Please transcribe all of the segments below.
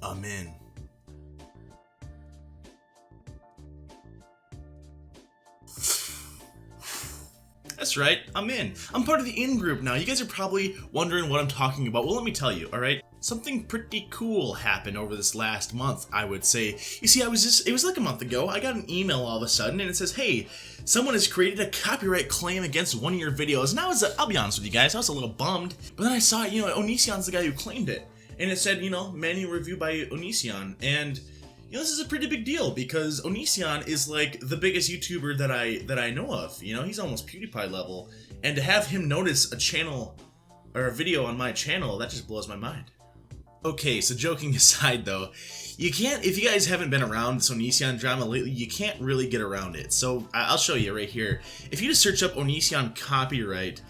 I'm in. That's right, I'm in. I'm part of the in group now. You guys are probably wondering what I'm talking about. Well, let me tell you, alright? Something pretty cool happened over this last month, I would say. You see, it was like a month ago, I got an email all of a sudden and it says, hey, someone has created a copyright claim against one of your videos. And I'll be honest with you guys, I was a little bummed. But then I saw, Onision's the guy who claimed it. And it said, manual review by Onision. And this is a pretty big deal because Onision is like the biggest YouTuber that I know of. He's almost PewDiePie level, and to have him notice a channel or a video on my channel, that just blows my mind. Okay, so joking aside though, if you guys haven't been around this Onision drama lately, you can't really get around it. So I'll show you right here. If you just search up Onision copyright,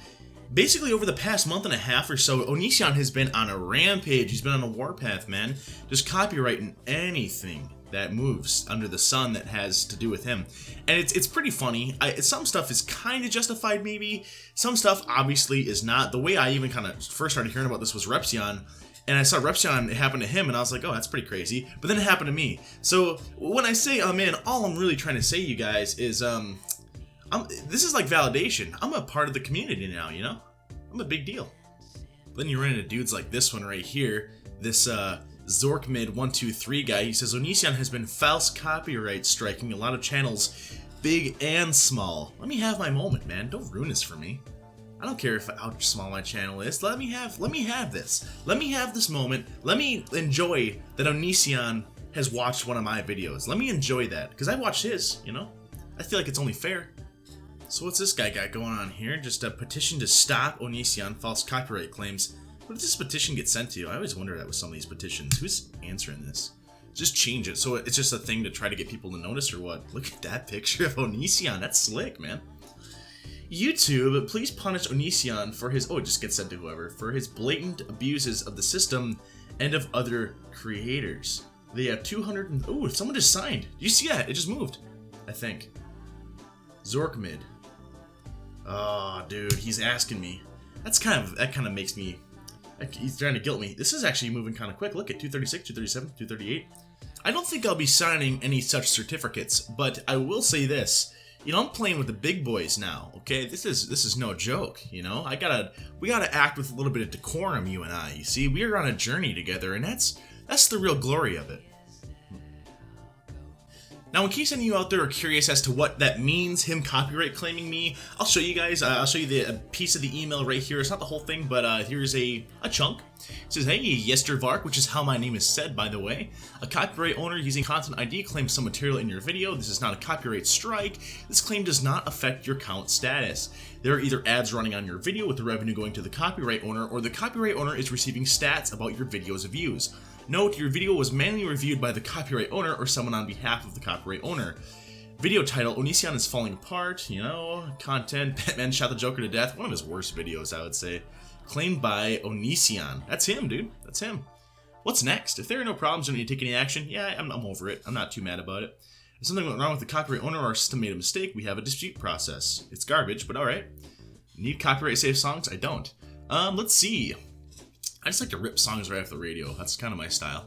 basically over the past month and a half or so, Onision has been on a rampage. He's been on a warpath, man. Just copyrighting anything that moves under the sun that has to do with him. And it's pretty funny. Some stuff is kind of justified maybe. Some stuff obviously is not. The way I even kind of first started hearing about this was Repsion. And I saw Repsion, it happened to him, and I was like, oh, that's pretty crazy. But then it happened to me. So when I say I'm in, all I'm really trying to say, you guys, is this is like validation. I'm a part of the community now, I'm a big deal. But then you run into dudes like this one right here, this Zorkmid123 guy. He says Onision has been false copyright striking a lot of channels, big and small. Let me have my moment, man. Don't ruin this for me. I don't care how small my channel is. Let me have this. Let me have this moment. Let me enjoy that Onision has watched one of my videos. Let me enjoy that, because I watched his, I feel like it's only fair. So what's this guy got going on here? Just a petition to stop Onision false copyright claims. What did this petition get sent to? I always wonder that with some of these petitions. Who's answering this? Just change it so it's just a thing to try to get people to notice or what? Look at that picture of Onision. That's slick, man. YouTube, please punish Onision for his... Oh, it just gets sent to whoever. For his blatant abuses of the system and of other creators. They have 200 and... Oh, someone just signed. Did you see that? It just moved. I think. Zorkmid. Oh, dude, he's asking me. That kind of makes me... He's trying to guilt me. This is actually moving kind of quick. Look at 236, 237, 238. I don't think I'll be signing any such certificates, but I will say this. I'm playing with the big boys now, okay? This is no joke, we gotta act with a little bit of decorum, you and I. You see, we are on a journey together, and that's the real glory of it. Now, in case any of you out there are curious as to what that means, him copyright claiming me, I'll show you guys. I'll show you the piece of the email right here. It's not the whole thing, but here's a chunk. It says, hey, Yestervark, which is how my name is said, by the way. A copyright owner using Content ID claims some material in your video. This is not a copyright strike. This claim does not affect your count status. There are either ads running on your video with the revenue going to the copyright owner, or the copyright owner is receiving stats about your video's views. Note, your video was manually reviewed by the copyright owner or someone on behalf of the copyright owner. Video title, Onision is falling apart, content, Batman shot the Joker to death, one of his worst videos, I would say. Claimed by Onision. That's him, dude. That's him. What's next? If there are no problems, don't need to take any action. Yeah, I'm over it. I'm not too mad about it. If something went wrong with the copyright owner or our system made a mistake, we have a dispute process. It's garbage, but alright. Need copyright safe songs? I don't. Let's see. I just like to rip songs right off the radio. That's kind of my style.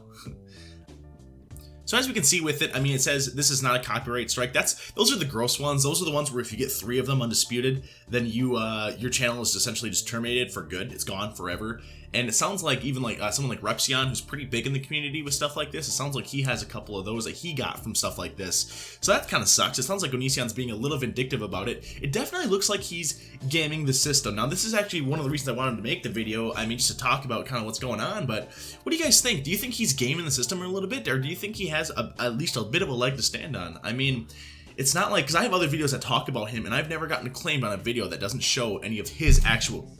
So as we can see with it, it says this is not a copyright strike. Those are the gross ones. Those are the ones where if you get 3 of them undisputed, then your channel is essentially just terminated for good. It's gone forever. And it sounds like even like someone like Repsion, who's pretty big in the community with stuff like this, it sounds like he has a couple of those that he got from stuff like this. So that kind of sucks. It sounds like Onision's being a little vindictive about it. It definitely looks like he's gaming the system. Now, this is actually one of the reasons I wanted to make the video. Just to talk about kind of what's going on. But what do you guys think? Do you think he's gaming the system a little bit? Or do you think he has at least a bit of a leg to stand on? It's not like, because I have other videos that talk about him, and I've never gotten claimed on a video that doesn't show any of his actual...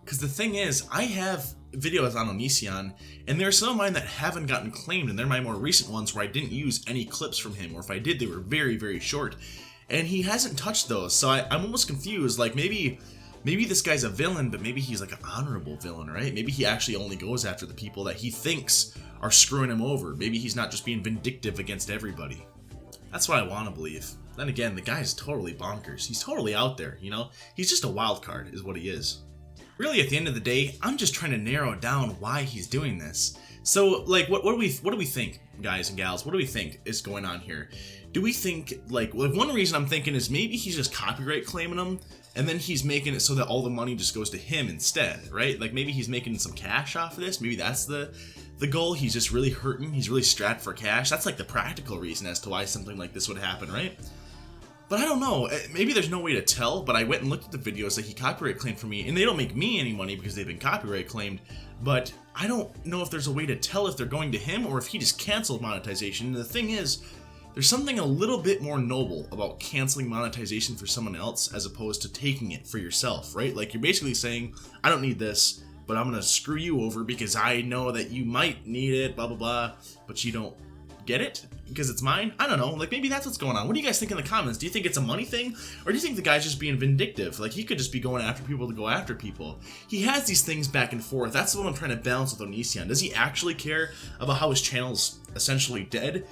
Because the thing is, I have videos on Onision, and there are some of mine that haven't gotten claimed, and they're my more recent ones where I didn't use any clips from him, or if I did, they were very, very short. And he hasn't touched those, so I'm almost confused. Like, maybe this guy's a villain, but maybe he's like an honorable villain, right? Maybe he actually only goes after the people that he thinks are screwing him over. Maybe he's not just being vindictive against everybody. That's what I want to believe. Then again, the guy's totally bonkers. He's totally out there, He's just a wild card, is what he is. really at the end of the day, I'm just trying to narrow down why he's doing this. So like, what do we think, guys and gals? What do we think is going on here? Do we think like one reason I'm thinking is maybe he's just copyright claiming them, and then he's making it so that all the money just goes to him instead, right? Like maybe he's making some cash off of this. Maybe that's the goal. He's just really hurting. He's really strapped for cash. That's like the practical reason as to why something like this would happen, right? But I don't know. Maybe there's no way to tell, but I went and looked at the videos that he copyright claimed for me, and they don't make me any money because they've been copyright claimed, but I don't know if there's a way to tell if they're going to him or if he just canceled monetization. And the thing is, there's something a little bit more noble about canceling monetization for someone else as opposed to taking it for yourself, right? Like you're basically saying, I don't need this, but I'm gonna screw you over because I know that you might need it, blah, blah, blah, but you don't get it because it's mine. I don't know, like maybe that's what's going on. What do you guys think in the comments? Do you think it's a money thing, or do you think the guy's just being vindictive? Like he could just be going after people to go after people. He has these things back and forth. That's what I'm trying to balance with Onision. Does he actually care about how his channel's essentially dead,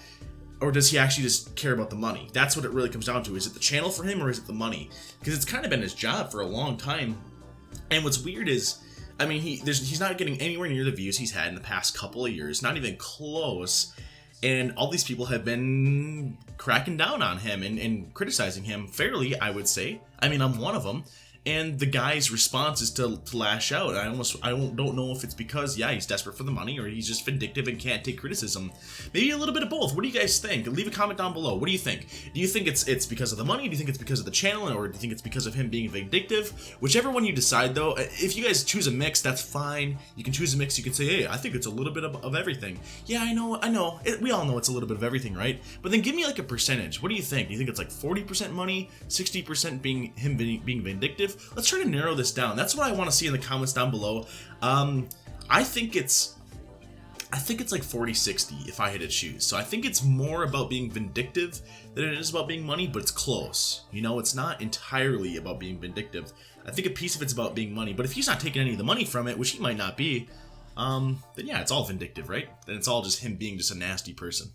or does he actually just care about the money? That's what it really comes down to. Is it the channel for him, or is it the money? Because it's kind of been his job for a long time. And what's weird is, I mean, he's not getting anywhere near the views he's had in the past couple of years, not even close. And all these people have been cracking down on him and criticizing him fairly, I would say. I mean, I'm one of them. And the guy's response is to lash out. I don't know if it's because, yeah, he's desperate for the money, or he's just vindictive and can't take criticism. Maybe a little bit of both. What do you guys think? Leave a comment down below. What do you think? Do you think it's because of the money? Do you think it's because of the channel? Or do you think it's because of him being vindictive? Whichever one you decide, though, if you guys choose a mix, that's fine. You can choose a mix. You can say, hey, I think it's a little bit of everything. Yeah, I know. We all know it's a little bit of everything, right? But then give me like a percentage. What do you think? Do you think it's like 40% money, 60% being him being vindictive? Let's try to narrow this down. That's what I want to see in the comments down below. I think it's like 40-60 if I had to choose. So I think it's more about being vindictive than it is about being money, but it's close. You know, it's not entirely about being vindictive. I think a piece of it's about being money, but if he's not taking any of the money from it, which he might not be, then yeah, it's all vindictive, right? Then it's all just him being just a nasty person.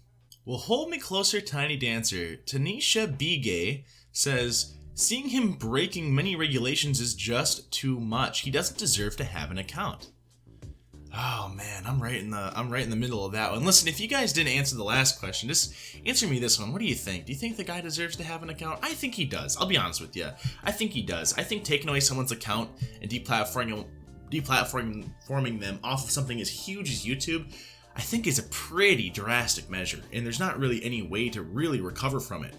Well, hold me closer, Tiny Dancer. Tanisha B. Gay says, seeing him breaking many regulations is just too much. He doesn't deserve to have an account. Oh man, I'm right in the middle of that one. Listen, if you guys didn't answer the last question, just answer me this one. What do you think? Do you think the guy deserves to have an account? I think he does. I'll be honest with you. I think he does. I think taking away someone's account and deplatforming them off of something as huge as YouTube, I think is a pretty drastic measure, and there's not really any way to really recover from it.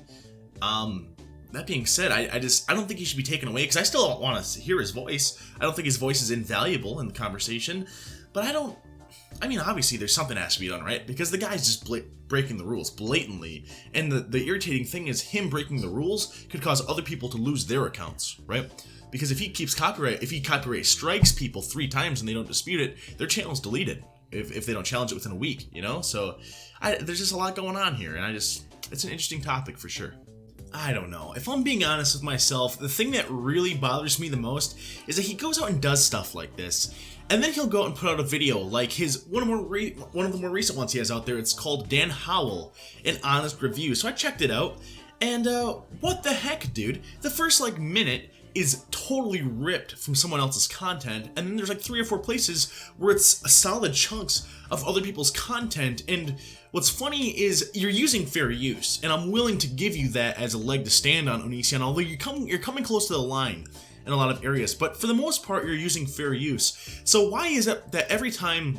That being said, I don't think he should be taken away, because I still don't want to hear his voice. I don't think his voice is invaluable in the conversation, but I mean, obviously there's something that has to be done, right? Because the guy's just breaking the rules blatantly, and the irritating thing is him breaking the rules could cause other people to lose their accounts, right? Because if he copyright strikes people 3 times and they don't dispute it, their channel's deleted if they don't challenge it within a week, you know? So there's just a lot going on here, and it's an interesting topic for sure. I don't know. If I'm being honest with myself, the thing that really bothers me the most is that he goes out and does stuff like this, and then he'll go out and put out a video like one of the more recent ones he has out there. It's called Dan Howell, an honest review. So I checked it out, and what the heck, dude? The first like minute is totally ripped from someone else's content, and then there's like 3 or 4 places where it's solid chunks of other people's content. And what's funny is you're using fair use, and I'm willing to give you that as a leg to stand on, Onision, although you're coming close to the line in a lot of areas, but for the most part you're using fair use. So why is it that every time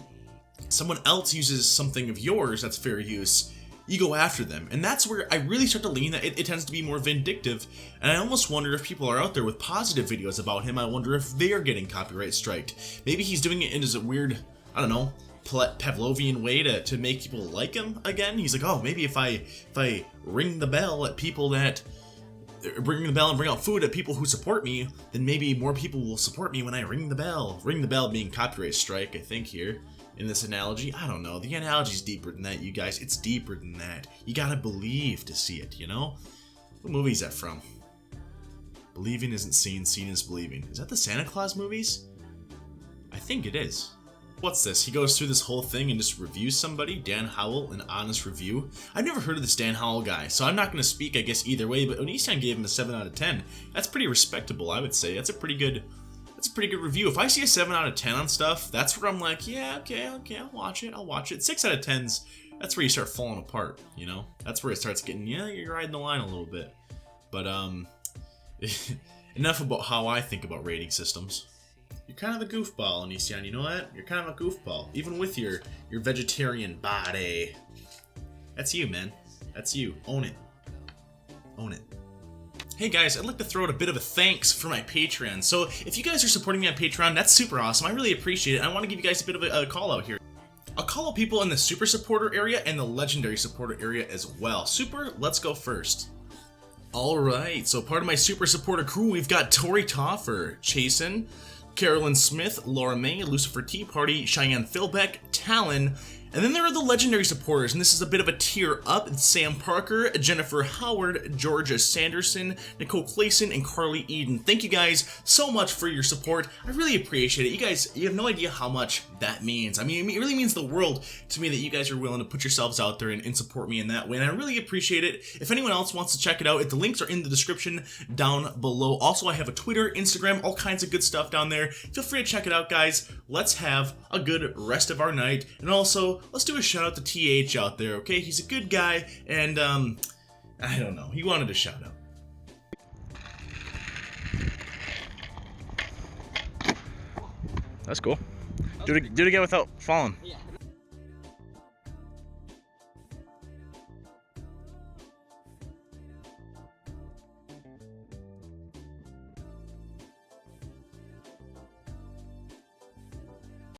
someone else uses something of yours that's fair use, you go after them? And that's where I really start to lean that it tends to be more vindictive, and I almost wonder if people are out there with positive videos about him. I wonder if they're getting copyright striked. Maybe he's doing it in a weird, I don't know, Pavlovian way to make people like him again. He's like, oh, maybe if I ring the bell at people that ring the bell and bring out food at people who support me, then maybe more people will support me when I ring the bell. Ring the bell being copyright strike, I think, here in this analogy. I don't know. The analogy's deeper than that, you guys. It's deeper than that. You gotta believe to see it, you know? What movie is that from? Believing isn't seen, seen is believing. Is that the Santa Claus movies? I think it is. What's this? He goes through this whole thing and just reviews somebody? Dan Howell, an honest review? I've never heard of this Dan Howell guy, so I'm not going to speak, I guess, either way, but Onision gave him a 7 out of 10. That's pretty respectable, I would say. That's a pretty good that's a pretty good review. If I see a 7 out of 10 on stuff, that's where I'm like, yeah, okay, I'll watch it. 6 out of 10s, that's where you start falling apart, you know? That's where it starts getting, yeah, you're riding the line a little bit. But, enough about how I think about rating systems. You're kind of a goofball, Onision, you know that? You're kind of a goofball, even with your vegetarian body. That's you, man. That's you. Own it. Own it. Hey guys, I'd like to throw out a bit of a thanks for my Patreon. So if you guys are supporting me on Patreon, that's super awesome. I really appreciate it. I want to give you guys a bit of a call out here. I'll call out people in the super supporter area and the legendary supporter area as well. Super, let's go first. Alright, so part of my super supporter crew, we've got Tori Toffer, Chasen, Carolyn Smith, Laura May, Lucifer Tea Party, Cheyenne Philbeck, Talon, and then there are the legendary supporters, and this is a bit of a tier up. It's Sam Parker, Jennifer Howard, Georgia Sanderson, Nicole Clayson, and Carly Eden. Thank you guys so much for your support. I really appreciate it. You guys, you have no idea how much that means. I mean, it really means the world to me that you guys are willing to put yourselves out there and support me in that way, and I really appreciate it. If anyone else wants to check it out, the links are in the description down below. Also, I have a Twitter, Instagram, all kinds of good stuff down there. Feel free to check it out, guys. Let's have a good rest of our night, and also, let's do a shout out to TH out there, okay? He's a good guy, and, I don't know. He wanted a shout out. That's cool. Do it again without falling. Yeah.